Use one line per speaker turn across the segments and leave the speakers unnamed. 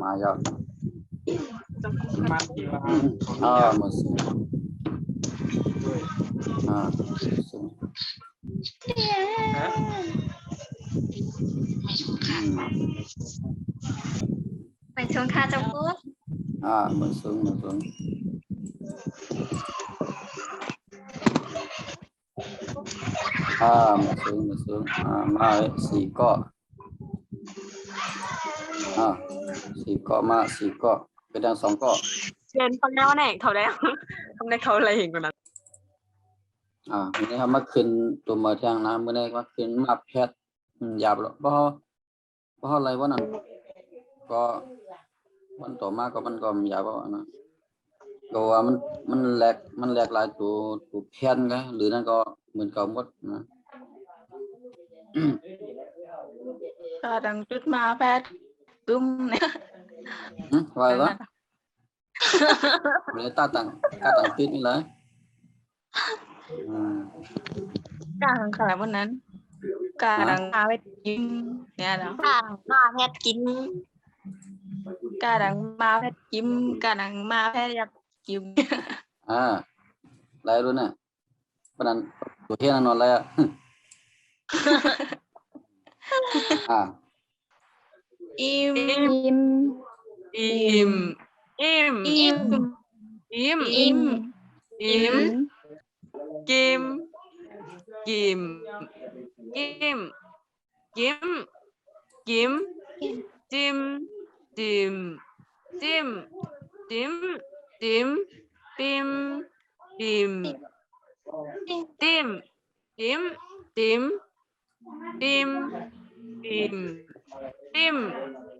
Mayat. Musim. Musim.
ไปชงค่าเจ้าพูด
Musim. Musim. Mai si ko. Si ko ma si ko. Cái đang sóng ko.
เรียนคนแรกว่าไหนเขาได้ทำได้เขาอะไรเห็นกว่านั้น
Mình thấy mắc khinh tụi mờ thang na bữa nay mắc khinh map pet dạp rồi bao lạiวันนั้นก็วันต่อมาก็มันก็ยาวก็นะก็ว่ามันแหลกหลายตัวแพนกันหรือนั่นก็เหมือนกับหมดนะ
kadang tut ma pet tumเนี่ย
vậy đó mình ta tặng tuyết như đấy
kadang kayakวันนั้น kadangมาไปกินเนี่ยเหรอ
มาแพทย์กิน
kadangมาแพทกิม kadangมาแพทอยากกิม
lại luôn nèวันนั้นตัวเฮียนอนอะไร
im
im
im im im im im im kim kim kim kim kim tim tim tim tim tim tim tim tim tim tim tim tim tim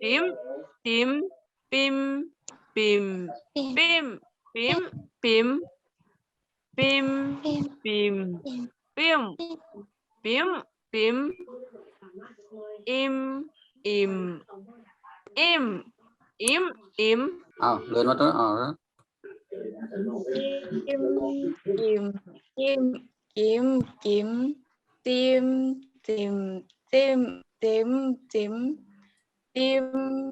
tim tim pim pim pim pim pim pim pim pim pim pim im im im im im
lên mất đó
im im im im im tim tim tim tim tim tim tim tim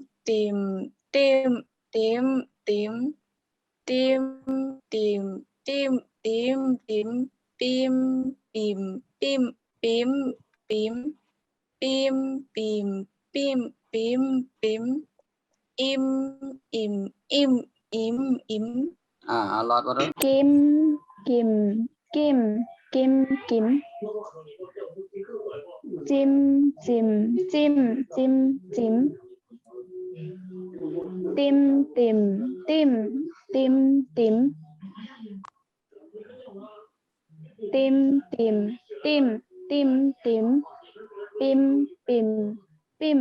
tim tim tim tim tim tim tim pim pim pim pim pim pim pim pim pim pim im im im im im
lọt vào đó
kim kim kim kim kim chim chim chim chim chim tim tim tim tim tim tim tim tim tim tim pim pim pim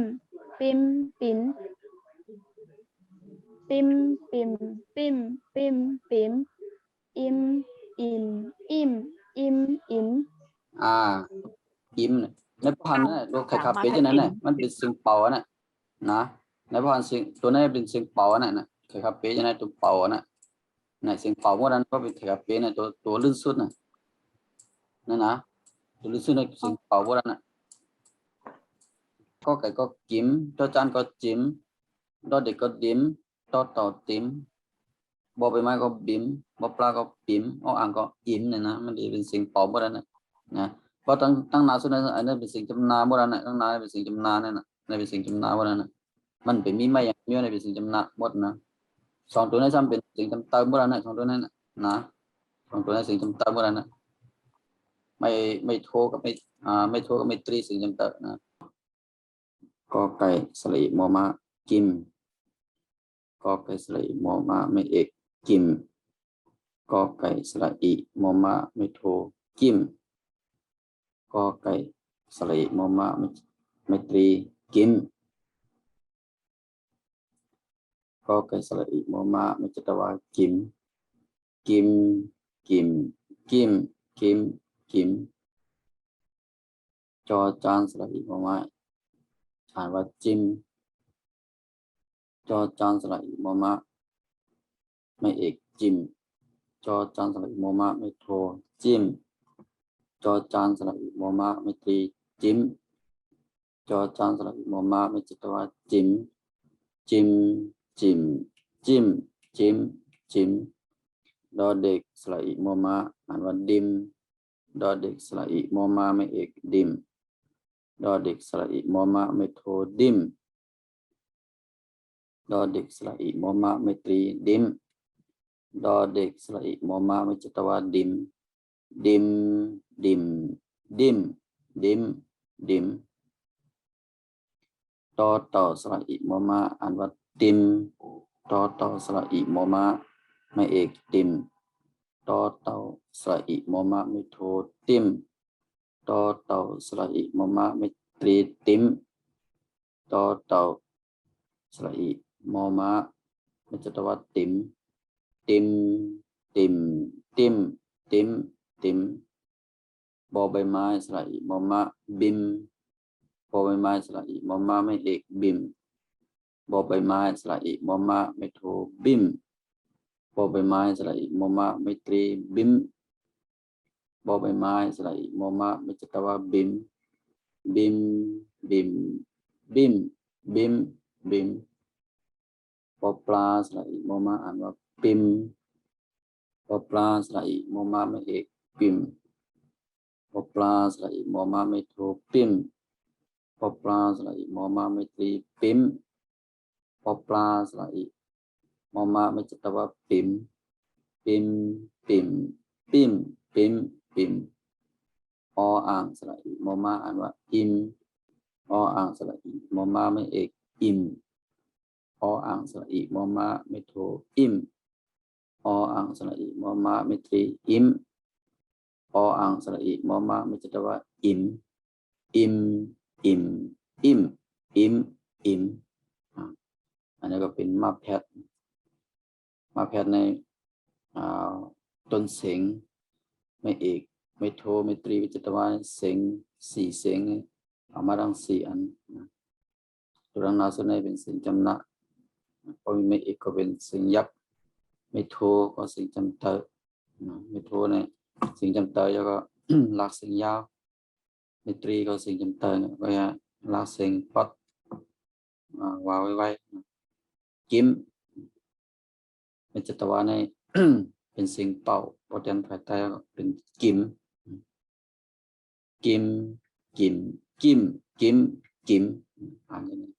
pim pim pim pim pim pim pim im im im im im
ยิ้มเนี่ยในพานนั่นตัวไข่คาเฟ่ที่นั่นน่ะมันเป็นสิ่งเป่าน่ะนะในพานสิ่งตัวนั้นเป็นสิ่งเป่าน่ะนะไข่คาเฟ่ที่นั่นตัวเป่าน่ะน่ะสิ่งเป่าพวกนั้นก็เป็นไข่คาเฟ่น่ะตัวลื่นสุดน่ะนั่นนะตัวลื่นสุดในสิ่งเป่าพวกนั้นน่ะก็ไก่ก็จิ้มตัวจานก็จิ้มตัวเด็กก็ดิ้มตัวต่อติ้มบอใบไม้ก็บิ่มบอปลาก็ปิ่มอ่างก็อิ่มเนี่ยนะมันเป็นสิ่งเป่าพวกนั้นนะเพราะตั้งนาสุดนั้นอันนั้นเป็นสิ่งจำนาโบราณนะตั้งนาเป็นสิ่งจำนาเนี่ยนะในเป็นสิ่งจำนาโบราณนะมันเป็นมีไม่อย่างเดียวในเป็นสิ่งจำนาหมดนะสองตัวนั้นซ้ำเป็นสิ่งจำเติมโบราณนะสองตัวนั้นนะสองตัวนั้นสิ่งจำเติมโบราณนะไม่โทกับไม่โทกับไม่ตรีสิ่งจำเติมนะกอไก่สลีมอมากิมกอไก่สลีมอมาไม่เอกกิมกอไก่สระอีมอมาไม่โทกิมกอไก่สระอีมอมาไม่ตรีกิมกอไก่สระอีมอมาไม่จัตวากิมกิมกิมกิมกิมกิมจอจานสระอีมอมาอ่านว่าจิมจอจานสระอีมอมาไม่เอกจิมจอจานสระอีมอมาไม่โทจิมจอจานสระอีมอมาไม่ตรีจิม จอจานสระอิมอมาไม่จิตว่าจิมจิมจิมจิมจิมจิมดอเด็กสระอิมอมาอ่านว่าดิมดอเด็กสระอิมอมาไม่เอกดิมดอเด็กสระอิมอมาไม่โทดิมดอเด็กสระอิมอมาไม่ตรีดิมดอเด็กสระอิมอมาไม่จิตว่าดิมดิมดิมดิมดิมดิมต่อต่อสระอิมอมาอ่านว่าติมต่อต่อสระอิมอมาไม่เอกติมต่อต่อสระอิมอมาไม่โทติมต่อต่อสระอิมอมาไม่ตรีติมต่อต่อสระอิมอมาไม่จัตวาติมติมติมติมติมติมบอใบไม้สระอิมอมาบิมบอใบไม้สระอิมอมาไม่เอกบิมบอใบไม้สระอิมอมาไม่โทบิมบอใบไม้สระอิมอมาไม่ตรีบิมบอใบไม้สระอิมอมาไม่จัตวาบิมบิมบิมบิมบิมบิมปอปลาสระอิมอมาอ่านว่าปิมปอปลาสระอิมอมาไม่เอกปิมปอปลาสระอิมอมาไม่โทปิมปอปลาสระอิมอมาไม่ตรีปิมปอปลาสระอิมอมาไม่จัตวาปิมปิมปิมปิมปิมปิมออ่างสระอิมอมาอ่านว่าอิมออ่างสระอิมอมาไม่เอกอิมออ่างสระอิมอมาไม่โทอิมออ่างสระอิมอมาไม่ตรีอิมออ่างสระอิมอมาไม่จัตวาอิมอิมอิมอิมอิมอิมอันนี้ก็เป็นมาแพทในต้นเสียงไม่เอกไม่โทไม่ตรีวิจิตรวาเสียงสี่เสียงเอามาดังสี่อันตัวรังนาส่วนในเป็นเสียงจำนะพอมีไม่เอกก็เป็นเสียงยับไม่โทก็เสียงจำเตอไม่โทในเสียงจำเตอแล้วก็ ลากเสียงยาวไม่ตรีก็เสียงจำเตอก็จะลากเสียงปัดวาวไว้กิมวิจิตรวาใน เป็นเสียงเป่าพอเดินภายใต้เป็นกิมกิมกิมกิมกิมกิมอ่านอย่างนี้